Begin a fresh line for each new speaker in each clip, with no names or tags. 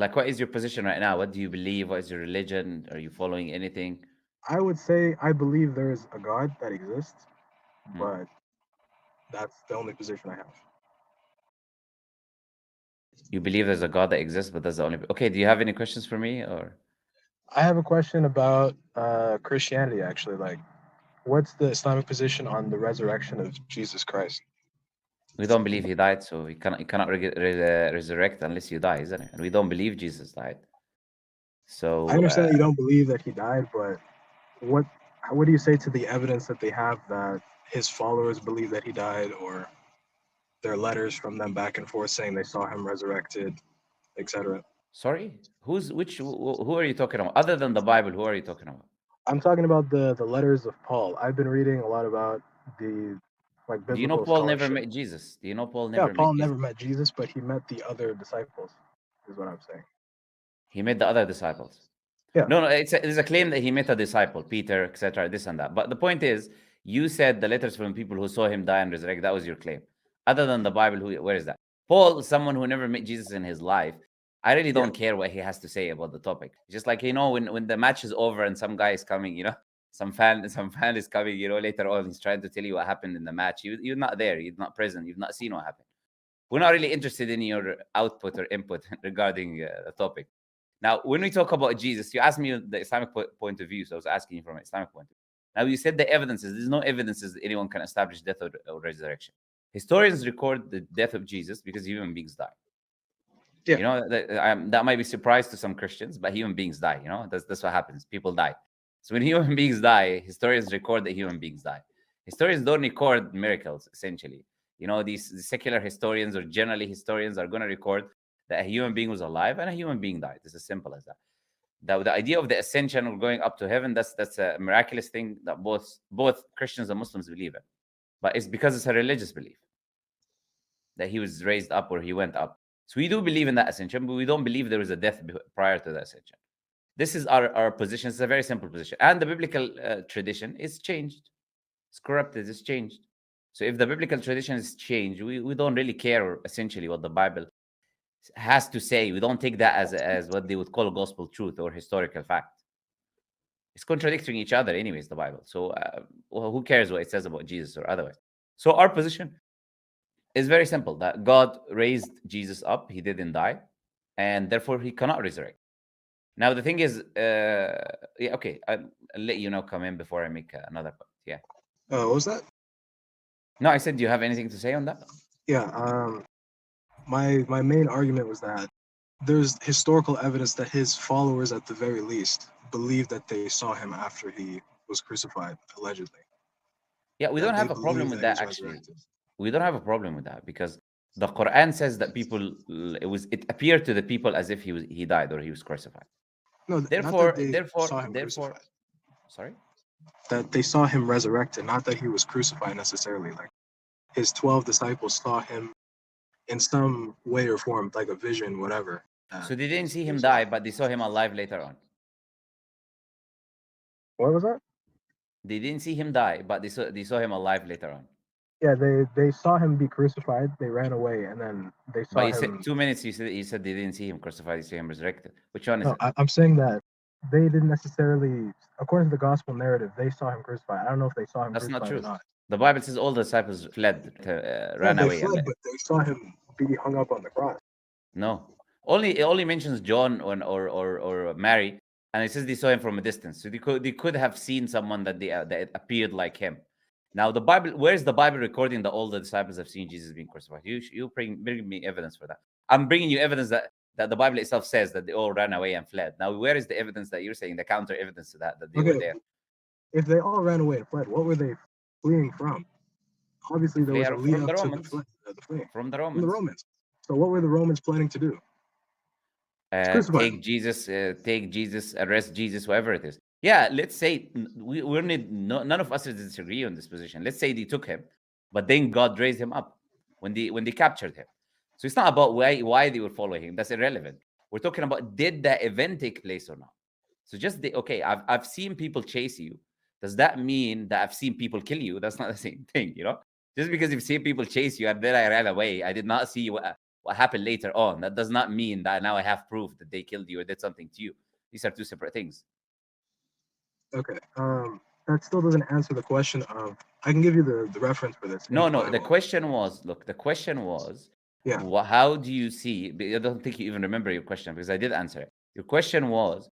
Like, what is your position right now? What do you believe? What is your religion? Are you following anything?
I would say I believe there is a God that exists,
Hmm.
but that's the only position I have.
You believe there's a God that exists, but that's the only. Okay, do you have any questions for me? Or
I have a question about Christianity, actually. Like, what's the Islamic position on the resurrection of Jesus Christ?
we don't believe he died, so he cannot resurrect unless you die, isn't it? And we don't believe Jesus died.
I
So
understand that you don't believe that he died, but what what do you say to the evidence that they have that his followers believe that he died, or their letters from them back and forth saying they saw him resurrected, etc.?
sorry, who are you talking about? Other than the Bible, who are you talking about?
I'm talking about the letters of Paul. I've been reading a lot about the like
Do you know
biblical
Paul never
scholarship.
met Jesus? Do you know Paul
Yeah,
never met
Paul
Jesus?
never met Jesus, but he met the other disciples, is what I'm saying.
He met the other disciples.
Yeah,
No, no, it's a claim that he met a disciple, Peter, etc., this and that. But the point is, you said the letters from people who saw him die and resurrect. That was your claim. Other than the Bible, where is that? Paul, someone who never met Jesus in his life, I really
yeah.
don't care what he has to say about the topic. Just like when the match is over and some guy is coming, some fan is coming, later on he's trying to tell you what happened in the match. You're not there, you're not present, you've not seen what happened. We're not really interested in your output or input regarding the topic. Now, when we talk about Jesus, you asked me the Islamic point of view, so I was asking you from an Islamic point of view. Now, you said the evidences. There's no evidences that anyone can establish death or resurrection. Historians record the death of Jesus because human beings die.
Yeah.
That might be a surprise to some Christians, but human beings die. That's what happens. People die. So when human beings die, historians record that human beings die. Historians don't record miracles, essentially. These secular historians or generally historians are going to record that a human being was alive and a human being died. It's as simple as that. The idea of the ascension or going up to heaven, that's a miraculous thing that both Christians and Muslims believe in. But it's because it's a religious belief that he was raised up or he went up. So we do believe in that ascension, but we don't believe there was a death prior to the ascension. This is our position. It's a very simple position. And the biblical tradition is changed. It's corrupted. It's changed. So if the biblical tradition is changed, we don't really care essentially what the Bible has to say. We don't take that as what they would call gospel truth or historical fact. It's contradicting each other anyways, the Bible. So well, who cares what it says about Jesus or otherwise? So our position is very simple, that God raised Jesus up. He didn't die, and therefore he cannot resurrect. Now the thing is, yeah, okay, I'll let you know come in before I make another point. Yeah.
What was that?
No, I said, do you have anything to say on that?
Yeah. My main argument was that there's historical evidence that his followers, at the very least, believe that they saw him after he was crucified, allegedly.
Yeah, we
That
don't
they
have a
believe
problem with
that he's
that actually.
resurrected.
We don't have a problem with that because the Quran says that it appeared to the people as if he died or he was crucified.
No, not that
Therefore,
they
therefore,
saw him
therefore,
crucified.
sorry.
That they saw him resurrected, not that he was crucified necessarily. Like his 12 disciples saw him in some way or form, like a vision, whatever.
So they didn't see
He
him
was
die,
alive.
but they saw him alive later on.
What was that?
They didn't see him die, but they saw him alive later on.
Yeah, they saw him be crucified. They ran away, and then they
But
saw
you said
him.
2 minutes. You said they didn't see him crucified. They saw him resurrected. Which one is
No,
it?
I'm saying that they didn't necessarily, according to the gospel narrative, they saw him crucified. I don't know if they saw him
That's not
crucified or
true.
not.
The Bible says all the disciples fled,
Yeah,
ran
they
away,
fled, but they saw him be hung up on the cross.
no, it only mentions John or Mary, and it says they saw him from a distance. So they could have seen someone that appeared like him. Now the Bible, where's the Bible recording that all the disciples have seen Jesus being crucified? You bring me evidence for that. I'm bringing you evidence that the Bible itself says that they all ran away and fled. Now where is the evidence that you're saying, the counter evidence to that they were
Okay,
there?
if they all ran away and fled, what were they fleeing from?
The
Obviously, there was a
flare
lead
from
up
the
to
Romans,
the fleeing
from the
from the
Romans.
Romans. So, what were the Romans planning to do? Just crucify him.
Take Jesus, arrest Jesus, whatever it is. Yeah, let's say none of us disagree on this position. Let's say they took him, but then God raised him up when they captured him. So it's not about why they were following him. That's irrelevant. We're talking about, did that event take place or not? So okay, I've seen people chase you. Does that mean that I've seen people kill you? That's not the same thing. Just because you've seen people chase you and then I ran away, I did not see you. what happened later on. That does not mean that now I have proof that they killed you or did something to you. These are two separate things.
Okay. That still doesn't answer the question of. I can give you the reference for this.
No,
in the
no. The
Bible.
question was, look, the question was,
Yeah.
how do you see? I don't think you even remember your question because I did answer it. Your question was,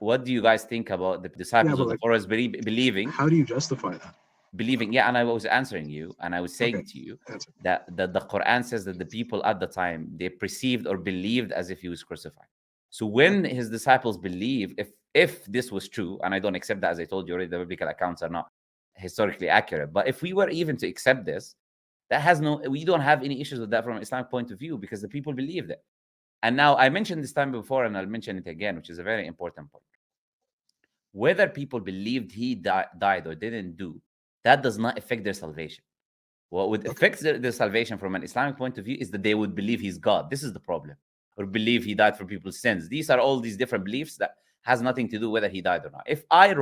what do you guys think about the disciples
but
of the
like,
followers believing?
How do you justify that?
Yeah, and I was answering you, and I was saying
Okay.
to you
Answer.
that the Quran says that the people at the time, they perceived or believed as if he was crucified. So when his disciples believe, if this was true, and I don't accept that, as I told you already, the biblical accounts are not historically accurate, but if we were even to accept this, we don't have any issues with that from an Islamic point of view, because the people believed it. And now, I mentioned this time before, and I'll mention it again, which is a very important point. Whether people believed he died or didn't do, that does not affect their salvation. What would affect their salvation from an Islamic point of view is that they would believe he's God. This is the problem. Or believe he died for people's sins. These are all these different beliefs that has nothing to do whether he died or not. If I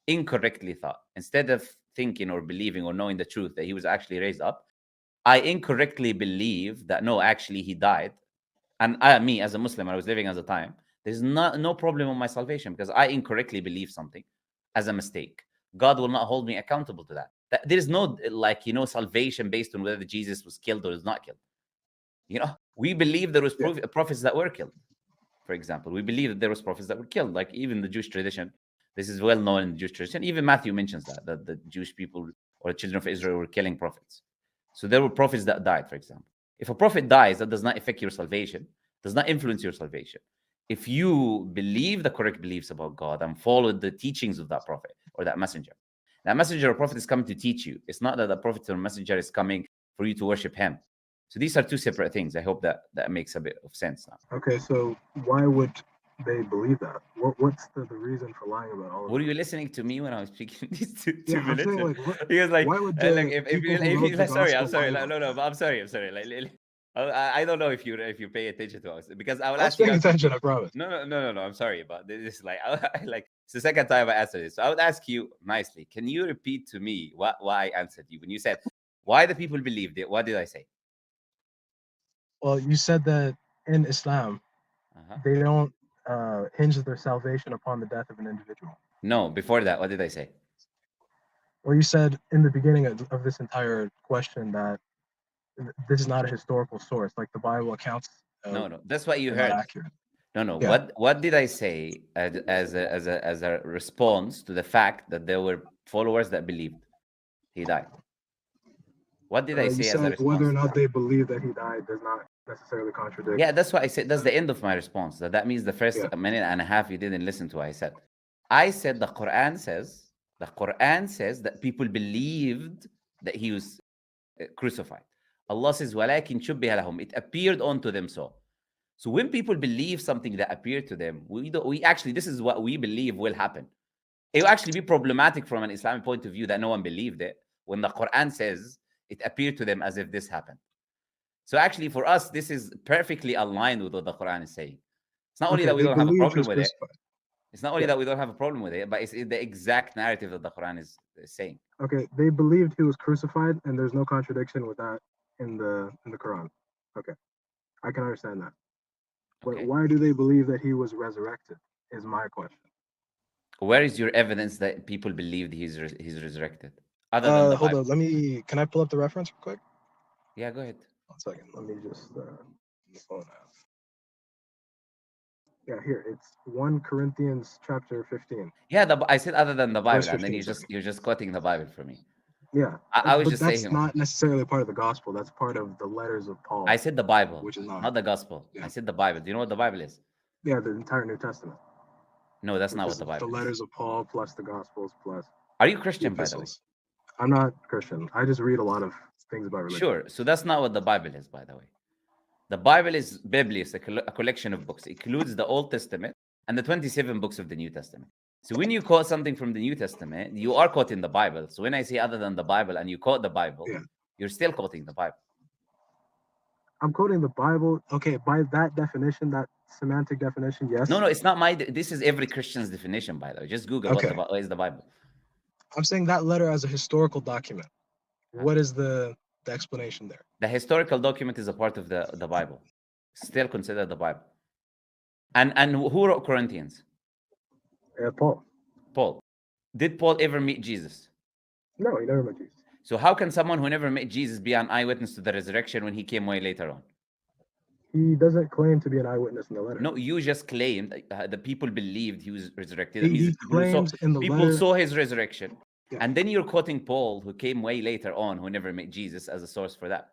incorrectly thought, instead of thinking or believing or knowing the truth that he was actually raised up, I incorrectly believe that no, actually he died. And me as a Muslim, I was living at the time, there's no problem on my salvation because I incorrectly believe something as a mistake. God will not hold me accountable to that. There is no salvation based on whether Jesus was killed or is not killed. We believe there was prophets that were killed. For example, we believe that there was prophets that were killed, like even the Jewish tradition. This is well known in the Jewish tradition. Even Matthew mentions that the Jewish people or the children of Israel were killing prophets. So there were prophets that died, for example. If a prophet dies, that does not affect your salvation, does not influence your salvation. If you believe the correct beliefs about God and follow the teachings of that prophet or that messenger or prophet is coming to teach you. It's not that the prophet or messenger is coming for you to worship him. So these are two separate things. I hope that makes a bit of sense now.
Okay, so why would they believe that? What's the reason for lying about all of
Were
that?
you listening to me when I was speaking these two
I'm
minutes?
saying, like,
He was like,
why would
like
the
if
people who
you
wrote the
like, sorry, I'm
gospel
sorry,
lie
no,
about
no,
that?
I'm sorry. Like, I don't know if you pay attention to us, because I will
I was
ask you.
paying attention, I promise.
No. I'm sorry, but this is like, like it's the second time I answered this. So I would ask you nicely. Can you repeat to me why I answered you when you said why the people believed it? What did I say?
Well, you said that in Islam, they don't hinge their salvation upon the death of an individual.
No, before that, what did I say?
Well, you said in the beginning of this entire question that this is not a historical source, like the Bible accounts.
No, that's what you
are
heard.
not accurate.
No.
Yeah.
What did I say as a response to the fact that there were followers that believed he died? What did I
You
say as a
said
response
whether or
to
not
that?
they believe that he died does not necessarily contradict.
Yeah, that's what I said. That's the end of my response. That means the first minute and a half you didn't listen to what I said. I said the Quran says that people believed that he was crucified. Allah says, وَلَكِنْ شُبِّهَ لَهُمْ. It appeared unto them so. So when people believe something that appeared to them, we actually, this is what we believe will happen. It will actually be problematic from an Islamic point of view that no one believed it when the Quran says it appeared to them as if this happened. So actually, for us, this is perfectly aligned with what the Quran is saying. It's not only that we don't have a problem with it. It's not only that we don't have a problem with it, but it's the exact narrative that the Quran is saying.
Okay, they believed he was crucified, and there's no contradiction with that in the Quran. Okay, I can understand that. But why do they believe that he was resurrected? Is my question.
Where is your evidence that people believed he's resurrected? Other than the
Hold on. Can I pull up the reference real quick?
Yeah, go ahead.
1 second. Let me just the phone app. Yeah, here it's 1 Corinthians chapter 15.
Yeah, I said other than the Bible,
15,
and then you're just quoting the Bible for me.
Yeah,
I was just
that's
saying
not necessarily part of the gospel. That's part of the letters of Paul.
I said the Bible,
which is
not the gospel.
Yeah.
I said the Bible. Do you know what the Bible is?
Yeah, the entire New Testament.
No, that's not what the Bible
is. The letters of Paul plus the Gospels plus.
Are you Christian, by the way?
I'm not Christian. I just read a lot of things about religion.
Sure. So that's not what the Bible is, by the way. The Bible is Biblia, a collection of books. It includes the Old Testament and the 27 books of the New Testament. So when you quote something from the New Testament, you are quoting the Bible. So when I say other than the Bible and you quote the Bible, you're still quoting the Bible.
I'm quoting the Bible. Okay, by that definition, that semantic definition, yes.
No, it's not my. This is every Christian's definition, by the way. Just Google what is the Bible.
I'm saying that letter as a historical document. What is the the explanation there?
The historical document is a part of the Bible. Still considered the Bible. And who wrote Corinthians?
Paul.
Paul. Did Paul ever meet Jesus?
No, he never met Jesus.
So how can someone who never met Jesus be an eyewitness to the resurrection when he came way later on?
He doesn't claim to be an eyewitness in the letter.
No, you just claimed the people believed he was resurrected.
He
That means
claims in the
people
letter.
saw his resurrection.
Yeah.
And then you're quoting Paul, who came way later on, who never met Jesus, as a source for that.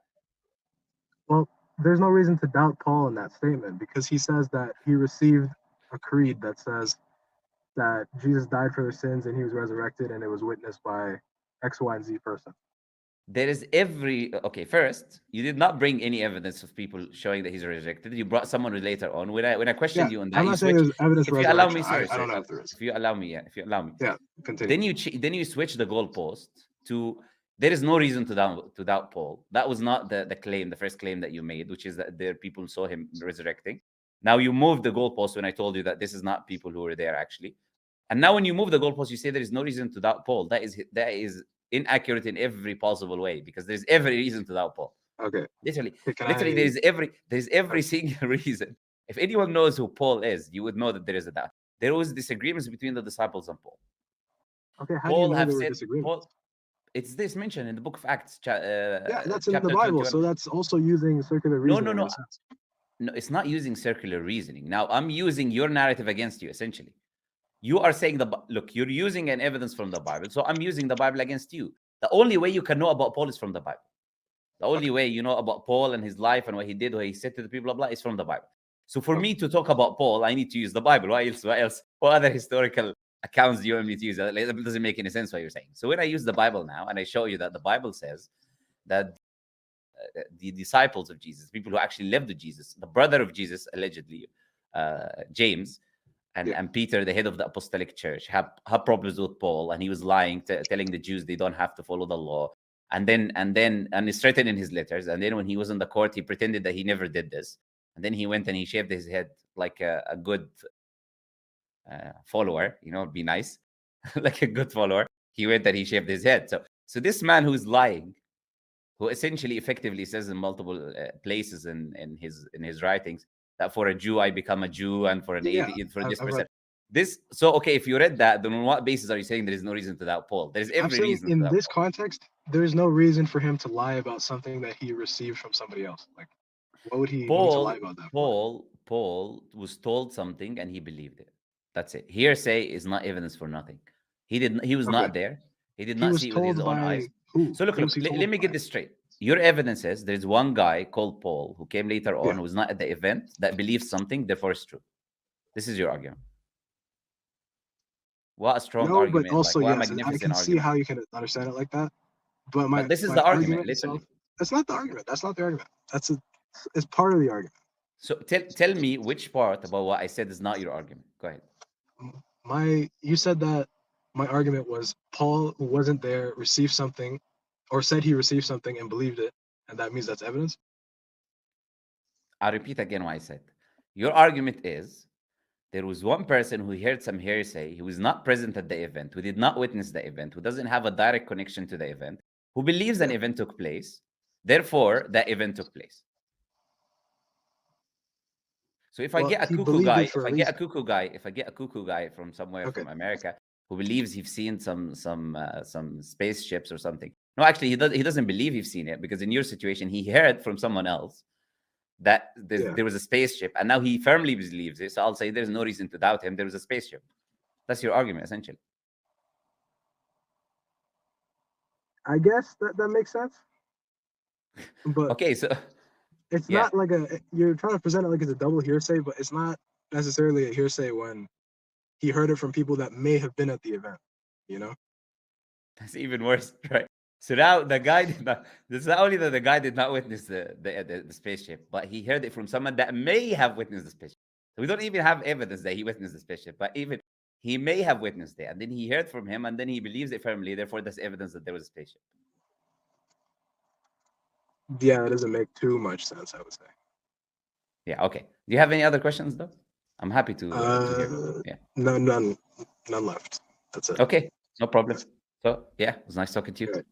Well, there's no reason to doubt Paul in that statement, because he says that he received a creed that says that Jesus died for their sins and he was resurrected, and it was witnessed by X, Y, and Z person.
There is okay. First, you did not bring any evidence of people showing that he's resurrected. You brought someone later on. When I questioned you on that,
I'm not saying there's evidence
if
for
you allow me,
resurrection.
sorry,
I don't know if there is.
If you allow me,
Yeah, continue.
Then you switch the goalpost to there is no reason to doubt Paul. That was not the claim, the first claim that you made, which is that there people saw him resurrecting. Now you moved the goalpost when I told you that this is not people who were there actually. And now when you move the goalpost, you say there is no reason to doubt Paul. That is inaccurate in every possible way, because there's every reason to doubt Paul.
Okay.
Literally, there's every single reason. If anyone knows who Paul is, you would know that there is a doubt. There was disagreements between the disciples and Paul.
Okay, how
Paul
do you know
have
there were
said,
disagreements?
it's this mentioned in the book of Acts.
Yeah, that's in the
chapter
Bible,
21.
so that's also using circular reasoning.
No. No, it's not using circular reasoning. Now, I'm using your narrative against you, essentially. You are saying, look, you're using an evidence from the Bible, so I'm using the Bible against you. The only way you can know about Paul is from the Bible. The only way you know about Paul and his life and what he did, what he said to the people, blah, blah, is from the Bible. So for me to talk about Paul, I need to use the Bible. What else? What other historical accounts do you want me to use? It doesn't make any sense what you're saying. So when I use the Bible now, and I show you that the Bible says that the disciples of Jesus, people who actually lived with Jesus, the brother of Jesus, allegedly, James, and Peter, the head of the apostolic church, have problems with Paul, and he was lying, telling the Jews they don't have to follow the law. And it's written in his letters. And then when he was in the court, he pretended that he never did this. And then he went and he shaved his head like a good follower, be nice, like a good follower. He went and he shaved his head. So this man who's lying, who essentially effectively says in multiple places in his writings that for a Jew I become a Jew, and for an alien, for this person. Okay, if you read that, then on what basis are you saying there is no reason to doubt Paul? There is every reason.
In this context, there is no reason for him to lie about something that he received from somebody else. Like, what would he need to lie about that?
Paul was told something and he believed it. That's it. Hearsay is not evidence for nothing. He was not there. He did not see it with his own eyes.
Who?
So look, let me get this straight. Your evidence is there's one guy called Paul who came later on, who was not at the event, that believes something, therefore it's true. This is your argument. What a strong argument.
But also,
like,
yes, I can see how you can understand it like that. But
this is the argument, literally.
That's not the argument. That's not the argument. It's part of the argument.
So tell me which part about what I said is not your argument. Go ahead.
You said that my argument was Paul, who wasn't there, received something, or said he received something and believed it, and that means that's evidence?
I'll repeat again what I said. Your argument is there was one person who heard some hearsay, who was not present at the event, who did not witness the event, who doesn't have a direct connection to the event, who believes an event took place, therefore that event took place. So if I get a cuckoo guy from somewhere from America who believes he's seen some spaceships or something. No, actually, he doesn't believe he's seen it, because in your situation, he heard from someone else that there was a spaceship, and now he firmly believes it. So I'll say there's no reason to doubt him. There was a spaceship. That's your argument, essentially.
I guess that makes sense. But
okay, so
it's not like you're trying to present it like it's a double hearsay, but it's not necessarily a hearsay when he heard it from people that may have been at the event,
That's even worse, right? So now the guy this is not only that the guy did not witness the spaceship, but he heard it from someone that may have witnessed the spaceship. So we don't even have evidence that he witnessed the spaceship, but even he may have witnessed it, and then he heard from him, and then he believes it firmly. Therefore, that's evidence that there was a spaceship.
Yeah, it doesn't make too much sense, I would say.
Yeah, okay. Do you have any other questions, though? I'm happy to hear. Yeah.
No, none left. That's it.
Okay, no problem. So, yeah, it was nice talking to you.
Good.